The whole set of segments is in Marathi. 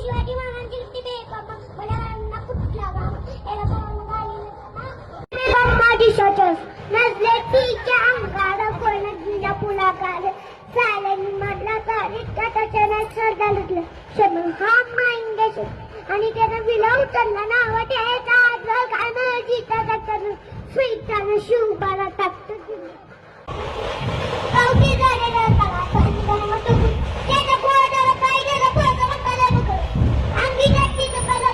शिवाजी महाराजांची टिपे मला कुठला गाव याला कोण गाली माझी शोचस नसले तिच्या अंगार कोण तुझ्या पुलाकार चालेल मधला तारीख त्याच्या सरदा लुटलं शब्द हा माइंड आणि त्यानं विला उचलला ना त्याचा आजवर काय माझी त्याचा स्वीटानं शिवबाला टाकतो कवटी झालेला त्याच्या पोटाला पाहिजे अंगी जाती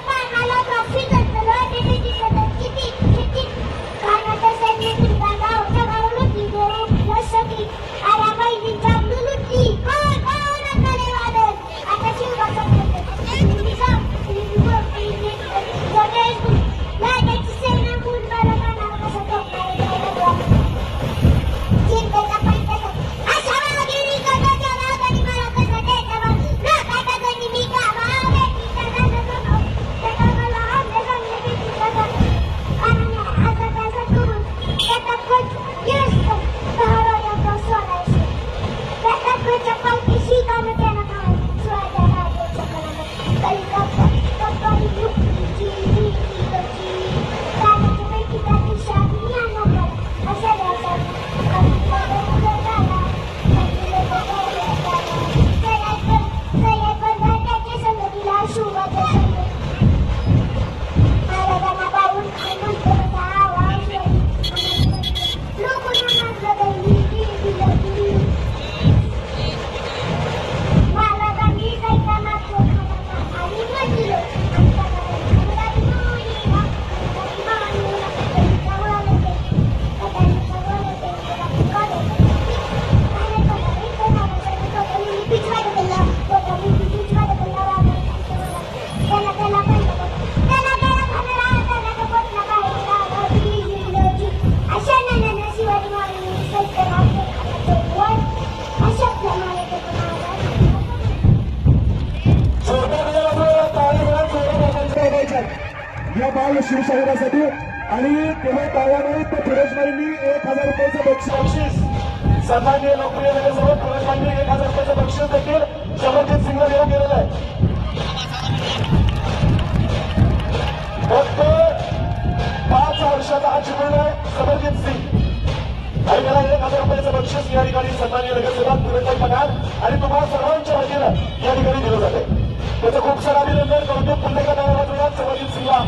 पानाला कापशी किती किती कानाच्या सैन्य गावच्या गाव लुटली लसकी आल्या पाहिजे जामलू लुटली कोण कोण आले वादळ आता शिवबाचा या बाल शिवशाहिरासाठी आणि केवळ टाळ्याने तर फिरोजबाईंनी 1000 रुपयाचं बक्षीस सन्माननीय लोकप्रिय नगरसेवक फिरोजबाईंनी 1000 रुपयाचं बक्षीस देखील शमरजीत सिंगला देऊन गेलेलं आहे. फक्त 5 वर्षाचा हा चिमून आहे शमरजीत सिंग आणि त्याला 1000 रुपयाचं बक्षीस या ठिकाणी सन्माननीय नगरसेवक फिरोजबाई पगार आणि तुम्हाला सर्वांच्या वतीनं या ठिकाणी दिलं जाते. त्याचं खूप सारं अभिनंदन करतो. पुन्हा एका नावाला शमरजीत सिंगला